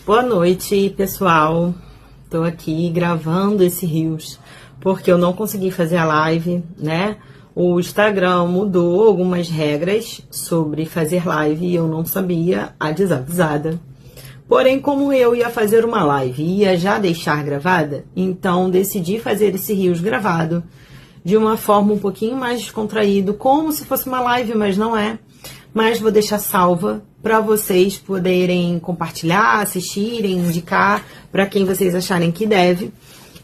Boa noite, pessoal. Tô aqui gravando esse Reels porque eu não consegui fazer a live, né? O Instagram mudou algumas regras sobre fazer live e eu não sabia, a desavisada. Porém, como eu ia fazer uma live e ia já deixar gravada, então decidi fazer esse Reels gravado de uma forma um pouquinho mais descontraído, como se fosse uma live, mas não é. Mas vou deixar salva para vocês poderem compartilhar, assistirem, indicar para quem vocês acharem que deve.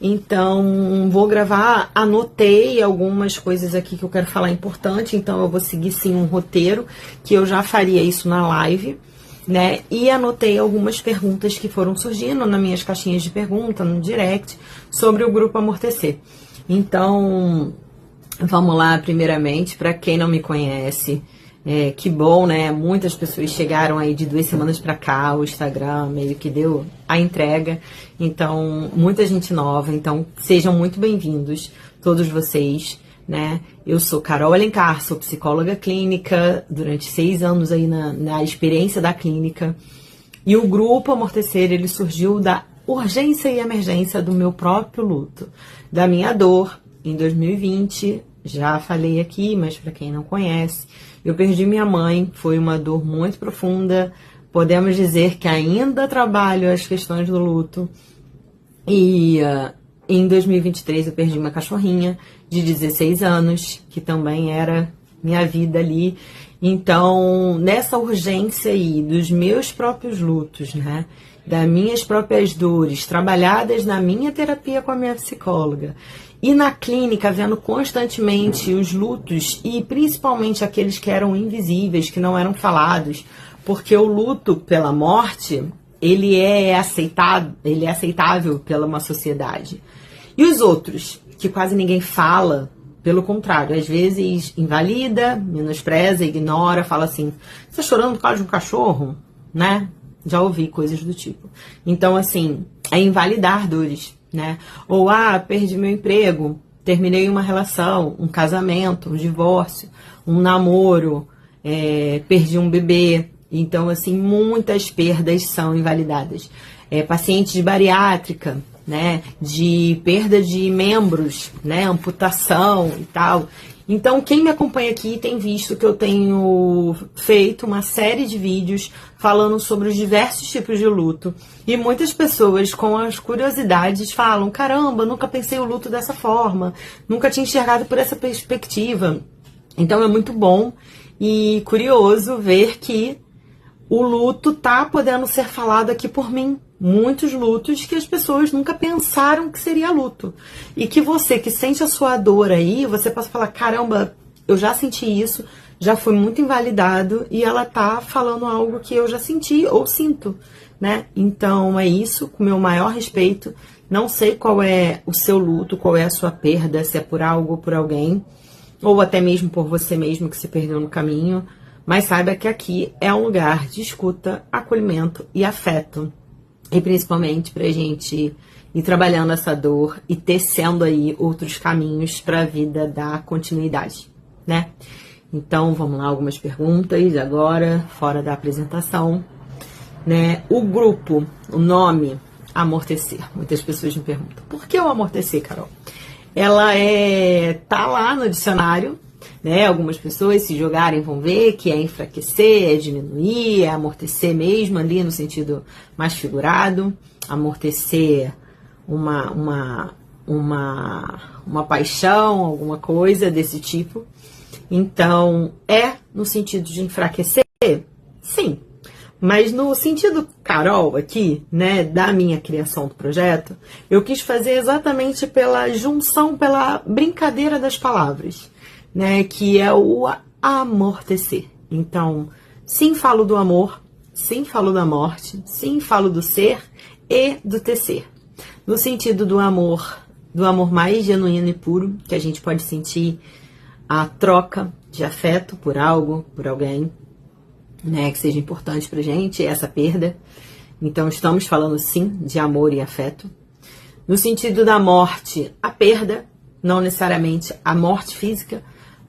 Então, vou gravar, anotei algumas coisas aqui que eu quero falar importante, então eu vou seguir sim um roteiro, que eu já faria isso na live, né? E anotei algumas perguntas que foram surgindo nas minhas caixinhas de pergunta, no direct, sobre o Grupo Amortecer. Então, vamos lá, primeiramente, para quem não me conhece, que bom, né? Muitas pessoas chegaram aí de 2 semanas para cá, o Instagram meio que deu a entrega, então, muita gente nova, então sejam muito bem-vindos, todos vocês, né? Eu sou Carol Alencar, sou psicóloga clínica, durante 6 anos aí na experiência da clínica, e o Grupo Amortecer, ele surgiu da urgência e emergência do meu próprio luto, da minha dor, em 2020, já falei aqui, mas para quem não conhece, eu perdi minha mãe, foi uma dor muito profunda, podemos dizer que ainda trabalho as questões do luto, e em 2023 eu perdi uma cachorrinha de 16 anos, que também era minha vida ali. Então, nessa urgência aí dos meus próprios lutos, né, das minhas próprias dores, trabalhadas na minha terapia com a minha psicóloga, e na clínica, vendo constantemente os lutos, e principalmente aqueles que eram invisíveis, que não eram falados, porque o luto pela morte, ele é aceitável pela uma sociedade. E os outros, que quase ninguém fala, pelo contrário, às vezes invalida, menospreza, ignora, fala assim, você tá chorando por causa de um cachorro? Né? Já ouvi coisas do tipo. Então, assim, é invalidar dores, né? Ou, perdi meu emprego, terminei uma relação, um casamento, um divórcio, um namoro, perdi um bebê. Então, assim, muitas perdas são invalidadas. Paciente de bariátrica, né? De perda de membros, né? Amputação e tal. Então, quem me acompanha aqui tem visto que eu tenho feito uma série de vídeos falando sobre os diversos tipos de luto. E muitas pessoas com as curiosidades falam, caramba, nunca pensei o luto dessa forma, nunca tinha enxergado por essa perspectiva. Então, é muito bom e curioso ver que o luto tá podendo ser falado aqui por mim. Muitos lutos que as pessoas nunca pensaram que seria luto. E que você que sente a sua dor aí, você possa falar, caramba, eu já senti isso, já fui muito invalidado e ela tá falando algo que eu já senti ou sinto, né? Então é isso, com o meu maior respeito. Não sei qual é o seu luto, qual é a sua perda, se é por algo ou por alguém, ou até mesmo por você mesmo que se perdeu no caminho. Mas saiba que aqui é um lugar de escuta, acolhimento e afeto. E principalmente pra gente ir trabalhando essa dor e tecendo aí outros caminhos para a vida dar continuidade, né? Então, vamos lá, algumas perguntas agora, fora da apresentação, né? O grupo, o nome, Amortecer. Muitas pessoas me perguntam, por que o Amortecer, Carol? Ela tá lá no dicionário, né? Algumas pessoas, se jogarem, vão ver que é enfraquecer, é diminuir, é amortecer mesmo, ali no sentido mais figurado. Amortecer uma paixão, alguma coisa desse tipo. Então, no sentido de enfraquecer? Sim. Mas no sentido Carol aqui, né, da minha criação do projeto, eu quis fazer exatamente pela junção, pela brincadeira das palavras, né, que é o amortecer. Então, sim, falo do amor, sim, falo da morte, sim, falo do ser e do tecer. No sentido do amor mais genuíno e puro, que a gente pode sentir a troca de afeto por algo, por alguém, né, que seja importante pra gente, essa perda. Então, estamos falando sim de amor e afeto. No sentido da morte, a perda, não necessariamente a morte física,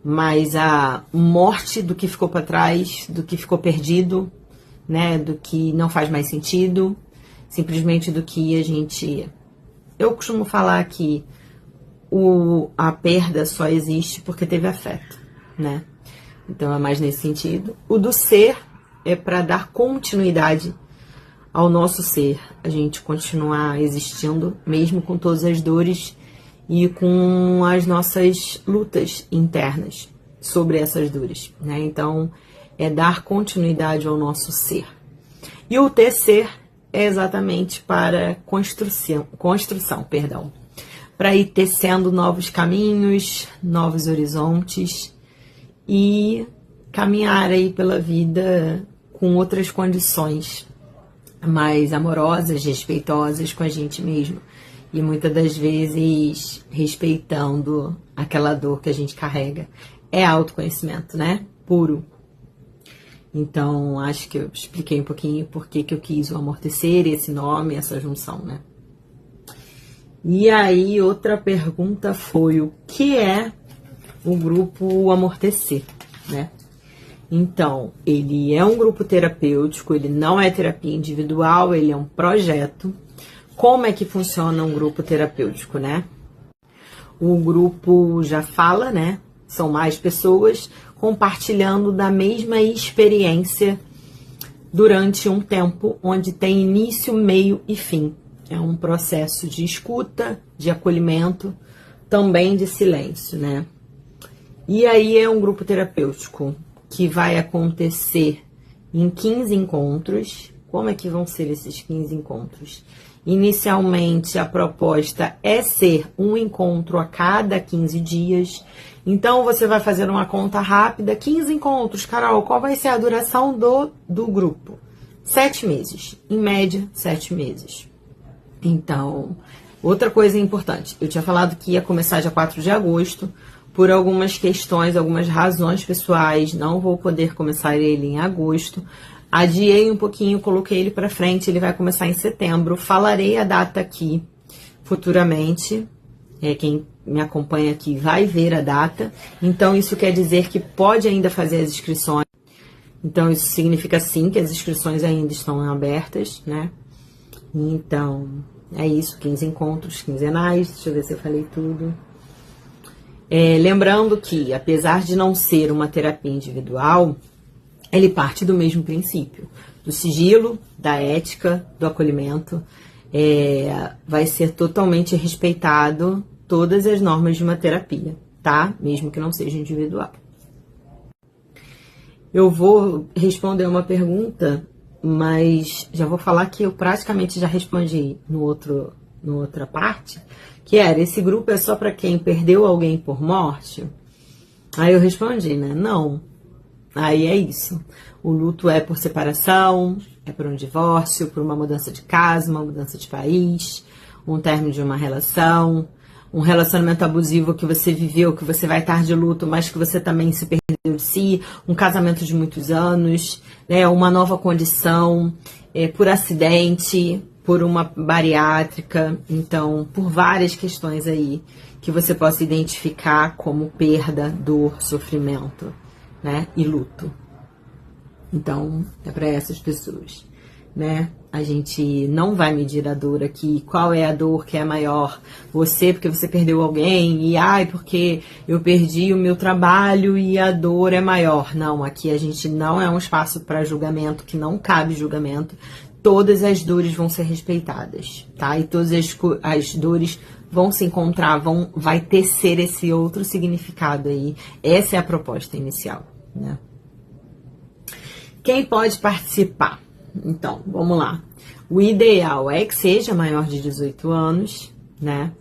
mas a morte do que ficou para trás, do que ficou perdido, né, do que não faz mais sentido. simplesmente do que a gente... Eu costumo falar que a perda só existe porque teve afeto, né? Então é mais nesse sentido. O do ser é para dar continuidade ao nosso ser, a gente continuar existindo, mesmo com todas as dores e com as nossas lutas internas sobre essas dores, né? Então é dar continuidade ao nosso ser. E o tecer é exatamente para construção, para ir tecendo novos caminhos, novos horizontes e caminhar aí pela vida com outras condições mais amorosas, respeitosas com a gente mesmo. E muitas das vezes respeitando aquela dor que a gente carrega. É autoconhecimento, né? Puro. Então, acho que eu expliquei um pouquinho por que eu quis o amortecer, esse nome, essa junção, né? E aí, outra pergunta foi o que é o grupo Amortecer, né? Então, ele é um grupo terapêutico, ele não é terapia individual, ele é um projeto. Como é que funciona um grupo terapêutico, né? O grupo já fala, né? São mais pessoas compartilhando da mesma experiência durante um tempo onde tem início, meio e fim. É um processo de escuta, de acolhimento, também de silêncio, né? E aí é um grupo terapêutico que vai acontecer em 15 encontros. Como é que vão ser esses 15 encontros? Inicialmente, a proposta é ser um encontro a cada 15 dias. Então, você vai fazer uma conta rápida. 15 encontros, Carol, qual vai ser a duração do grupo? 7 meses. Em média, 7 meses. Então, outra coisa importante. Eu tinha falado que ia começar dia 4 de agosto. Por algumas questões, algumas razões pessoais, não vou poder começar ele em agosto. Adiei um pouquinho, coloquei ele para frente, ele vai começar em setembro. Falarei a data aqui futuramente. Quem me acompanha aqui vai ver a data. Então, isso quer dizer que pode ainda fazer as inscrições. Então, isso significa sim que as inscrições ainda estão abertas, né? Então, é isso, 15 encontros quinzenais. Deixa eu ver se eu falei tudo. Lembrando que, apesar de não ser uma terapia individual, ele parte do mesmo princípio, do sigilo, da ética, do acolhimento. Vai ser totalmente respeitado todas as normas de uma terapia, tá? Mesmo que não seja individual. Eu vou responder uma pergunta, mas já vou falar que eu praticamente já respondi na outra parte, que era, esse grupo é só para quem perdeu alguém por morte? Aí eu respondi, né? Não. Aí é isso. O luto é por separação, é por um divórcio, por uma mudança de casa, uma mudança de país, um término de uma relação, um relacionamento abusivo que você viveu, que você vai estar de luto, mas que você também se perdeu de si, um casamento de muitos anos, né? Uma nova condição, por acidente, por uma bariátrica, então, por várias questões aí que você possa identificar como perda, dor, sofrimento, né? E luto. Então, é para essas pessoas, né? A gente não vai medir a dor aqui, qual é a dor que é maior, você porque você perdeu alguém, e porque eu perdi o meu trabalho e a dor é maior. Não, aqui a gente não é um espaço para julgamento, que não cabe julgamento. Todas as dores vão ser respeitadas, tá? E todas as dores vão se encontrar, vai tecer esse outro significado aí. Essa é a proposta inicial, né? Quem pode participar? Então, vamos lá. O ideal é que seja maior de 18 anos, né?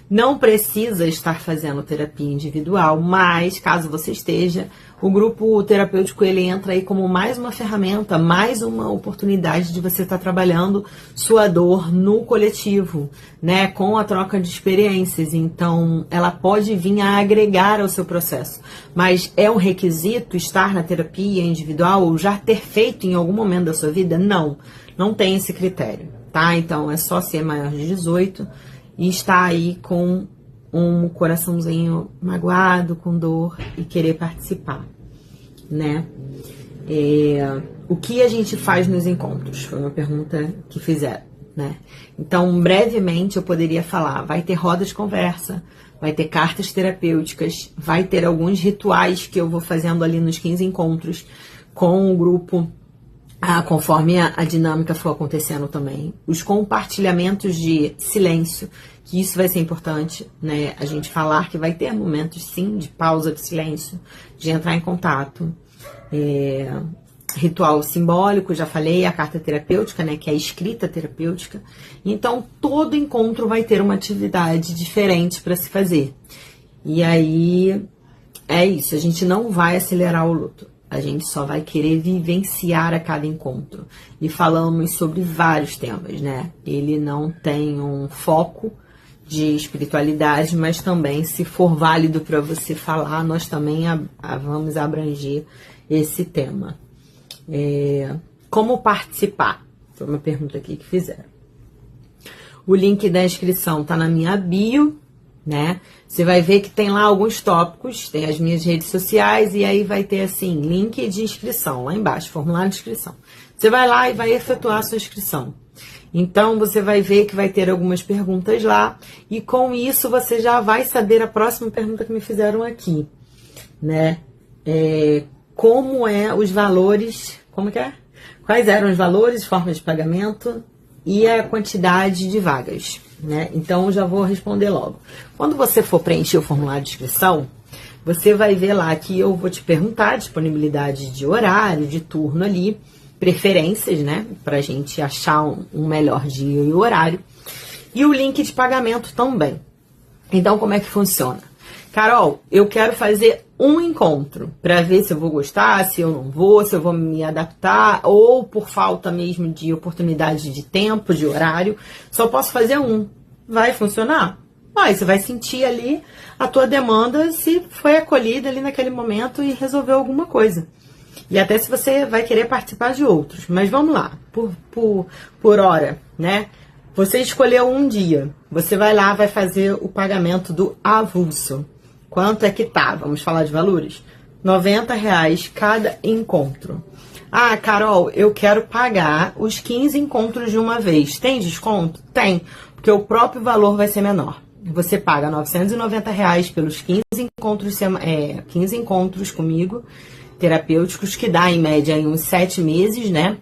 Não precisa estar fazendo terapia individual, mas caso você esteja, o grupo terapêutico ele entra aí como mais uma ferramenta, mais uma oportunidade de você estar trabalhando sua dor no coletivo, né? Com a troca de experiências. Então, ela pode vir a agregar ao seu processo, mas é um requisito estar na terapia individual ou já ter feito em algum momento da sua vida? Não, não tem esse critério, tá? Então, é só ser maior de 18 e estar aí com um coraçãozinho magoado, com dor e querer participar, né? O que a gente faz nos encontros? Foi uma pergunta que fizeram, né? Então, brevemente, eu poderia falar, vai ter roda de conversa, vai ter cartas terapêuticas, vai ter alguns rituais que eu vou fazendo ali nos 15 encontros com o grupo, conforme a dinâmica for acontecendo também. Os compartilhamentos de silêncio, que isso vai ser importante, né? A gente falar que vai ter momentos, sim, de pausa, de silêncio, de entrar em contato. Ritual simbólico, já falei, a carta terapêutica, né? Que é a escrita terapêutica. Então, todo encontro vai ter uma atividade diferente para se fazer. E aí, é isso. A gente não vai acelerar o luto. A gente só vai querer vivenciar a cada encontro. E falamos sobre vários temas, né? Ele não tem um foco de espiritualidade, mas também, se for válido para você falar, nós também vamos abranger esse tema. Como participar? Foi uma pergunta aqui que fizeram. O link da inscrição tá na minha bio, né? Você vai ver que tem lá alguns tópicos, tem as minhas redes sociais e aí vai ter assim, link de inscrição, lá embaixo, formulário de inscrição. Você vai lá e vai efetuar a sua inscrição. Então, você vai ver que vai ter algumas perguntas lá e com isso você já vai saber a próxima pergunta que me fizeram aqui, né? Como os valores, como que é? Quais eram os valores, formas de pagamento e a quantidade de vagas, né? Então, eu já vou responder logo. Quando você for preencher o formulário de inscrição, você vai ver lá que eu vou te perguntar a disponibilidade de horário, de turno ali, preferências, né? Pra gente achar um melhor dia e horário. E o link de pagamento também. Então, como é que funciona? Carol, eu quero fazer um encontro para ver se eu vou gostar, se eu não vou, se eu vou me adaptar, ou por falta mesmo de oportunidade de tempo, de horário, só posso fazer um. Vai funcionar? Vai, você vai sentir ali a tua demanda, se foi acolhida ali naquele momento e resolveu alguma coisa. E até se você vai querer participar de outros. Mas vamos lá, por hora, né? Você escolheu um dia, você vai lá, vai fazer o pagamento do avulso. Quanto é que tá? Vamos falar de valores? R$90 cada encontro. Ah, Carol, eu quero pagar os 15 encontros de uma vez. Tem desconto? Tem, porque o próprio valor vai ser menor. Você paga R$990 pelos 15 encontros comigo, terapêuticos, que dá em média aí uns 7 meses, né,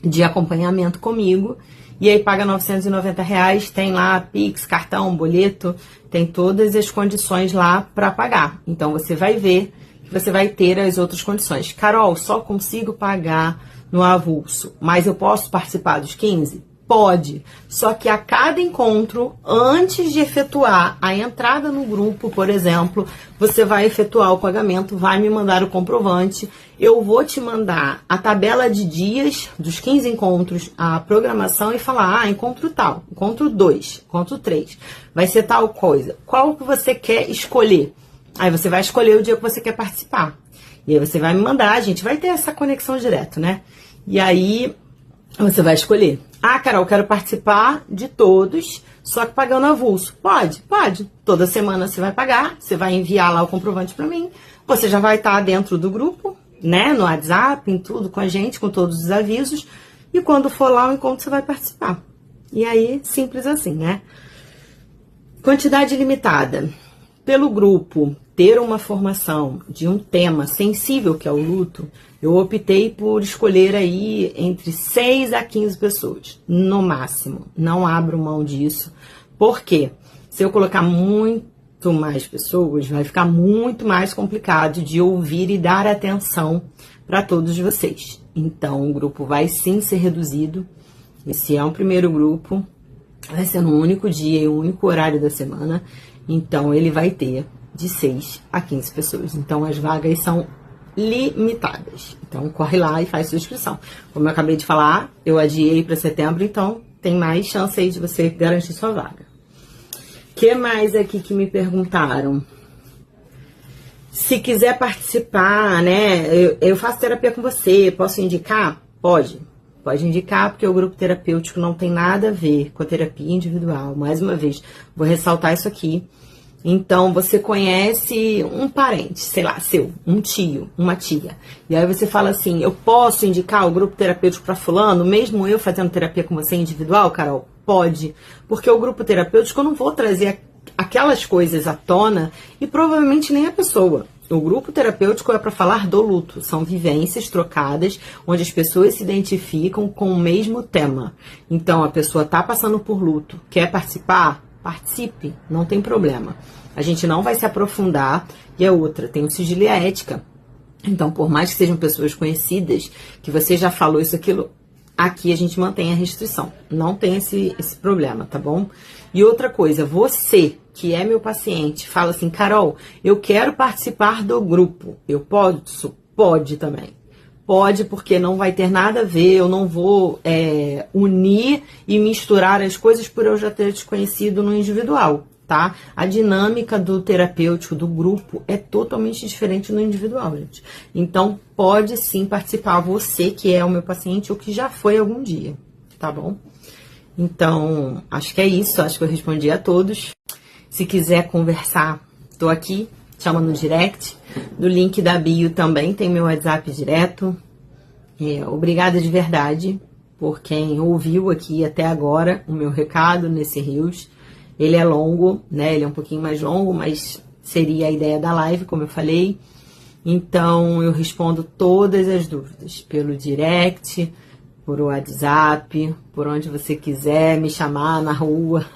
de acompanhamento comigo. E aí paga R$990, tem lá Pix, cartão, boleto, tem todas as condições lá para pagar. Então você vai ver que você vai ter as outras condições. Carol, só consigo pagar no avulso, mas eu posso participar dos 15? Pode, só que a cada encontro, antes de efetuar a entrada no grupo, por exemplo, você vai efetuar o pagamento, vai me mandar o comprovante, eu vou te mandar a tabela de dias dos 15 encontros, a programação e falar, encontro tal, encontro 2, encontro 3, vai ser tal coisa, qual que você quer escolher? Aí você vai escolher o dia que você quer participar, e aí você vai me mandar, a gente vai ter essa conexão direto, né? E aí você vai escolher. Ah, Carol, quero participar de todos, só que pagando avulso. Pode, pode. Toda semana você vai pagar, você vai enviar lá o comprovante para mim, você já vai estar dentro do grupo, né, no WhatsApp, em tudo com a gente, com todos os avisos, e quando for lá o encontro você vai participar. E aí, simples assim, né? Quantidade limitada. Pelo grupo ter uma formação de um tema sensível, que é o luto, eu optei por escolher aí entre 6 a 15 pessoas, no máximo. Não abro mão disso, porque se eu colocar muito mais pessoas, vai ficar muito mais complicado de ouvir e dar atenção para todos vocês. Então, o grupo vai sim ser reduzido. Esse é um primeiro grupo, vai ser no único dia e o único horário da semana. Então, ele vai ter de 6 a 15 pessoas. Então, as vagas são limitadas. Então, corre lá e faz sua inscrição. Como eu acabei de falar, eu adiei para setembro, então tem mais chance aí de você garantir sua vaga. O que mais aqui que me perguntaram? Se quiser participar, né? Eu faço terapia com você, posso indicar? Pode. Pode indicar, porque o grupo terapêutico não tem nada a ver com a terapia individual. Mais uma vez, vou ressaltar isso aqui. Então, você conhece um parente, sei lá, seu, um tio, uma tia. E aí você fala assim, eu posso indicar o grupo terapêutico para fulano, mesmo eu fazendo terapia com você individual, Carol? Pode. Porque o grupo terapêutico eu não vou trazer aquelas coisas à tona e provavelmente nem a pessoa. O grupo terapêutico é para falar do luto. São vivências trocadas, onde as pessoas se identificam com o mesmo tema. Então, a pessoa está passando por luto, quer participar? Participe, não tem problema. A gente não vai se aprofundar. E a outra, tem o sigilo e a ética. Então, por mais que sejam pessoas conhecidas, que você já falou isso, aquilo, aqui a gente mantém a restrição. Não tem esse problema, tá bom? E outra coisa, você que é meu paciente, fala assim, Carol, eu quero participar do grupo. Eu posso? Pode também. Pode, porque não vai ter nada a ver, eu não vou unir e misturar as coisas por eu já ter te conhecido no individual, tá? A dinâmica do terapêutico, do grupo, é totalmente diferente no individual, gente. Então, pode sim participar, você que é o meu paciente ou que já foi algum dia, tá bom? Então, acho que é isso, acho que eu respondi a todos. Se quiser conversar, tô aqui, chama no direct. No link da bio também tem meu WhatsApp direto. Obrigada de verdade por quem ouviu aqui até agora o meu recado nesse Rios. Ele é longo, né? Ele é um pouquinho mais longo, mas seria a ideia da live, como eu falei. Então, eu respondo todas as dúvidas pelo direct, por WhatsApp, por onde você quiser me chamar na rua.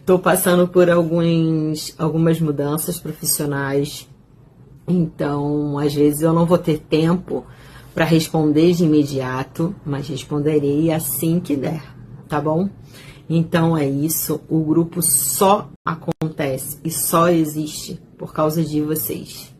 Tô passando por algumas mudanças profissionais. Então, às vezes eu não vou ter tempo para responder de imediato, mas responderei assim que der, tá bom? Então é isso, o grupo só acontece e só existe por causa de vocês.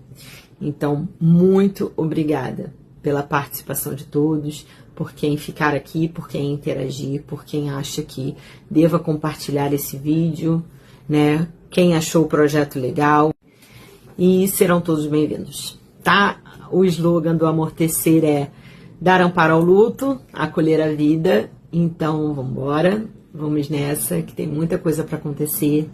Então, muito obrigada pela participação de todos, por quem ficar aqui, por quem interagir, por quem acha que deva compartilhar esse vídeo, né? Quem achou o projeto legal. E serão todos bem-vindos, tá? O slogan do Amortecer é dar amparo ao luto, acolher a vida. Então, vamos embora, vamos nessa, que tem muita coisa para acontecer.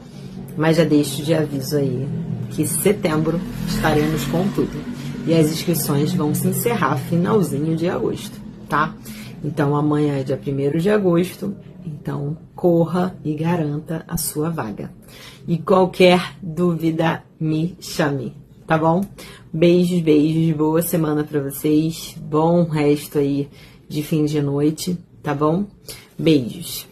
Mas já deixo de aviso aí que setembro estaremos com tudo. E as inscrições vão se encerrar finalzinho de agosto, tá? Então, amanhã é dia 1º de agosto. Então, corra e garanta a sua vaga. E qualquer dúvida, me chame, tá bom? Beijos, beijos, boa semana pra vocês. Bom resto aí de fim de noite, tá bom? Beijos.